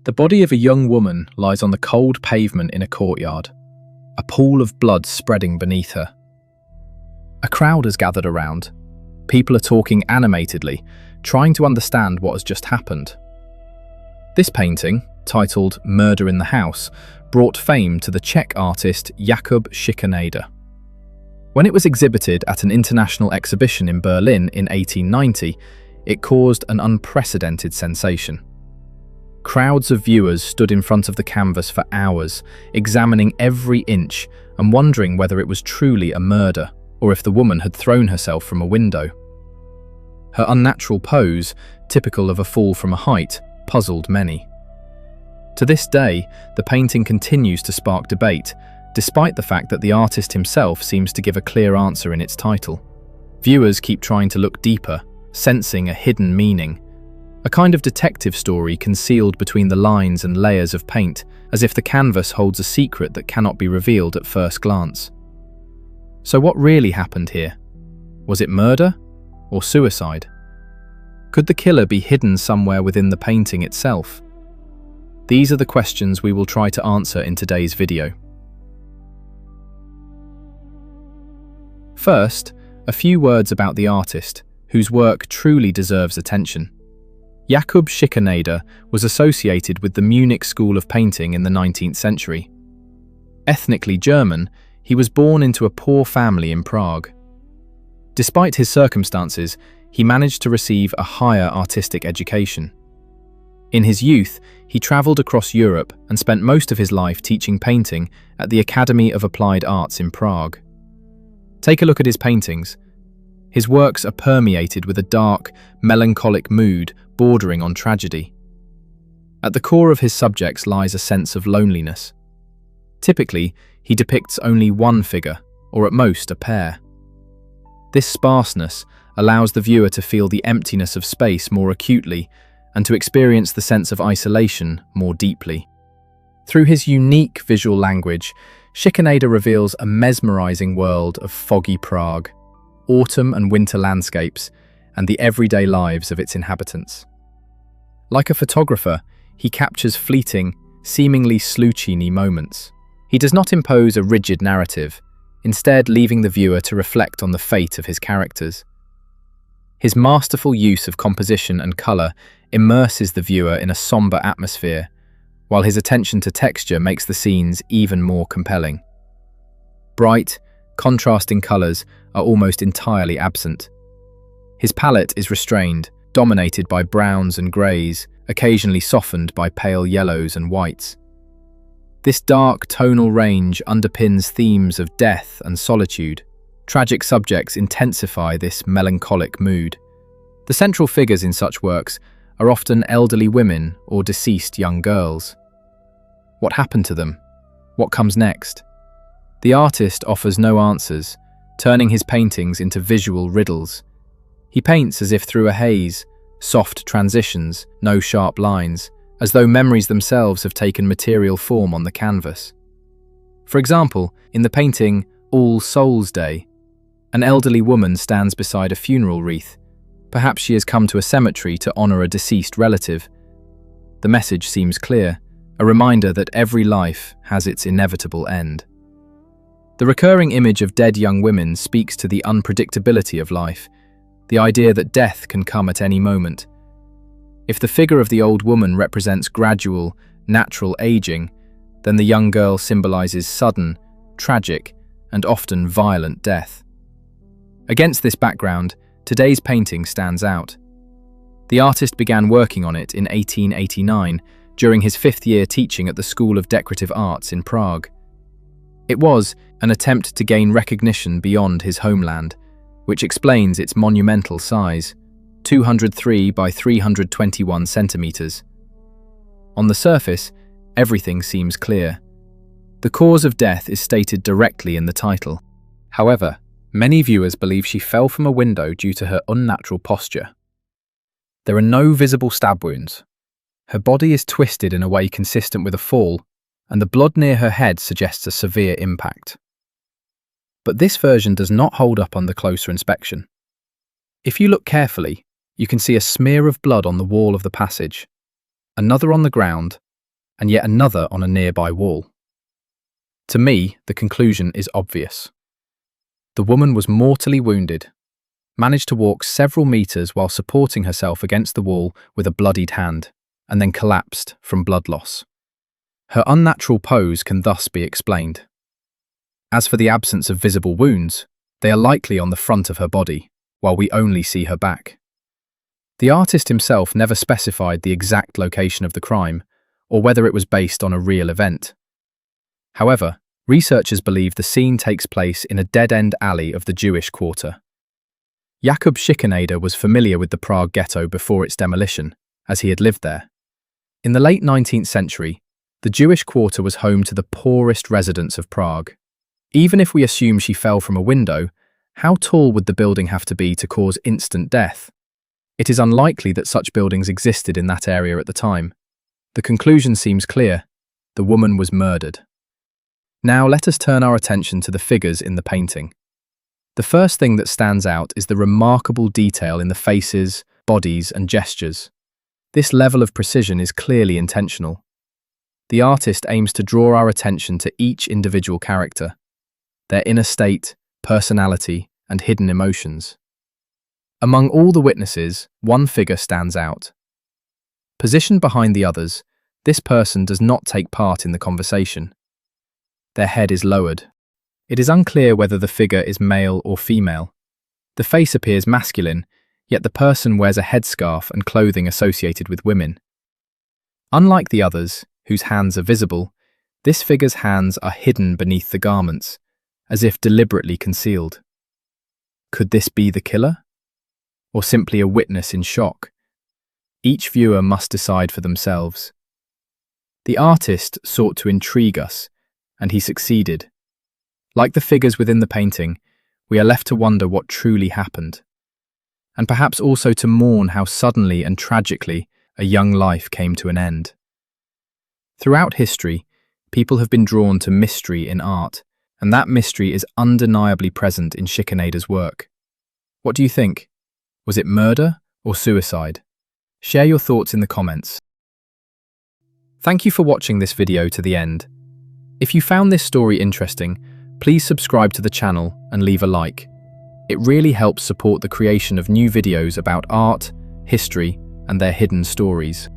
The body of a young woman lies on the cold pavement in a courtyard, a pool of blood spreading beneath her. A crowd has gathered around. People are talking animatedly, trying to understand what has just happened. This painting, titled Murder in the House, brought fame to the Czech artist Jakub Schikaneder. When it was exhibited at an international exhibition in Berlin in 1890, it caused an unprecedented sensation. Crowds of viewers stood in front of the canvas for hours, examining every inch and wondering whether it was truly a murder or if the woman had thrown herself from a window. Her unnatural pose, typical of a fall from a height, puzzled many. To this day, the painting continues to spark debate, despite the fact that the artist himself seems to give a clear answer in its title. Viewers keep trying to look deeper, sensing a hidden meaning, a kind of detective story concealed between the lines and layers of paint, as if the canvas holds a secret that cannot be revealed at first glance. So what really happened here? Was it murder or suicide? Could the killer be hidden somewhere within the painting itself? These are the questions we will try to answer in today's video. First, a few words about the artist, whose work truly deserves attention. Jakub Schikaneder was associated with the Munich school of painting in the 19th century. Ethnically German, he was born into a poor family in Prague. Despite his circumstances, he managed to receive a higher artistic education. In his youth, he travelled across Europe and spent most of his life teaching painting at the Academy of Applied Arts in Prague. Take a look at his paintings. His works are permeated with a dark, melancholic mood bordering on tragedy. At the core of his subjects lies a sense of loneliness. Typically, he depicts only one figure, or at most a pair. This sparseness allows the viewer to feel the emptiness of space more acutely and to experience the sense of isolation more deeply. Through his unique visual language, Schikaneder reveals a mesmerizing world of foggy Prague, autumn and winter landscapes, and the everyday lives of its inhabitants. Like a photographer, he captures fleeting, seemingly sluicine moments. He does not impose a rigid narrative, instead leaving the viewer to reflect on the fate of his characters. His masterful use of composition and colour immerses the viewer in a sombre atmosphere, while his attention to texture makes the scenes even more compelling. Bright, contrasting colours are almost entirely absent. His palette is restrained, dominated by browns and greys, occasionally softened by pale yellows and whites. This dark tonal range underpins themes of death and solitude. Tragic subjects intensify this melancholic mood. The central figures in such works are often elderly women or deceased young girls. What happened to them? What comes next? The artist offers no answers, turning his paintings into visual riddles. He paints as if through a haze, soft transitions, no sharp lines, as though memories themselves have taken material form on the canvas. For example, in the painting All Souls' Day, an elderly woman stands beside a funeral wreath. Perhaps she has come to a cemetery to honour a deceased relative. The message seems clear, a reminder that every life has its inevitable end. The recurring image of dead young women speaks to the unpredictability of life, the idea that death can come at any moment. If the figure of the old woman represents gradual, natural aging, then the young girl symbolises sudden, tragic, and often violent death. Against this background, today's painting stands out. The artist began working on it in 1889 during his 5th year teaching at the School of Decorative Arts in Prague. It was an attempt to gain recognition beyond his homeland, which explains its monumental size, 203 by 321 centimeters. On the surface, everything seems clear. The cause of death is stated directly in the title. However, many viewers believe she fell from a window due to her unnatural posture. There are no visible stab wounds. Her body is twisted in a way consistent with a fall, and the blood near her head suggests a severe impact. But this version does not hold up under closer inspection. If you look carefully, you can see a smear of blood on the wall of the passage, another on the ground, and yet another on a nearby wall. To me, the conclusion is obvious. The woman was mortally wounded, managed to walk several meters while supporting herself against the wall with a bloodied hand, and then collapsed from blood loss. Her unnatural pose can thus be explained. As for the absence of visible wounds, they are likely on the front of her body, while we only see her back. The artist himself never specified the exact location of the crime, or whether it was based on a real event. However, researchers believe the scene takes place in a dead-end alley of the Jewish quarter. Jakub Schikaneder was familiar with the Prague ghetto before its demolition, as he had lived there. In the late 19th century, the Jewish quarter was home to the poorest residents of Prague. Even if we assume she fell from a window, how tall would the building have to be to cause instant death? It is unlikely that such buildings existed in that area at the time. The conclusion seems clear: the woman was murdered. Now let us turn our attention to the figures in the painting. The first thing that stands out is the remarkable detail in the faces, bodies, and gestures. This level of precision is clearly intentional. The artist aims to draw our attention to each individual character, their inner state, personality, and hidden emotions. Among all the witnesses, one figure stands out. Positioned behind the others, this person does not take part in the conversation. Their head is lowered. It is unclear whether the figure is male or female. The face appears masculine, yet the person wears a headscarf and clothing associated with women. Unlike the others, whose hands are visible, this figure's hands are hidden beneath the garments, as if deliberately concealed. Could this be the killer? Or simply a witness in shock? Each viewer must decide for themselves. The artist sought to intrigue us, and he succeeded. Like the figures within the painting, we are left to wonder what truly happened, and perhaps also to mourn how suddenly and tragically a young life came to an end. Throughout history, people have been drawn to mystery in art, and that mystery is undeniably present in Schikaneder's work. What do you think? Was it murder or suicide? Share your thoughts in the comments. Thank you for watching this video to the end. If you found this story interesting, please subscribe to the channel and leave a like. It really helps support the creation of new videos about art, history, and their hidden stories.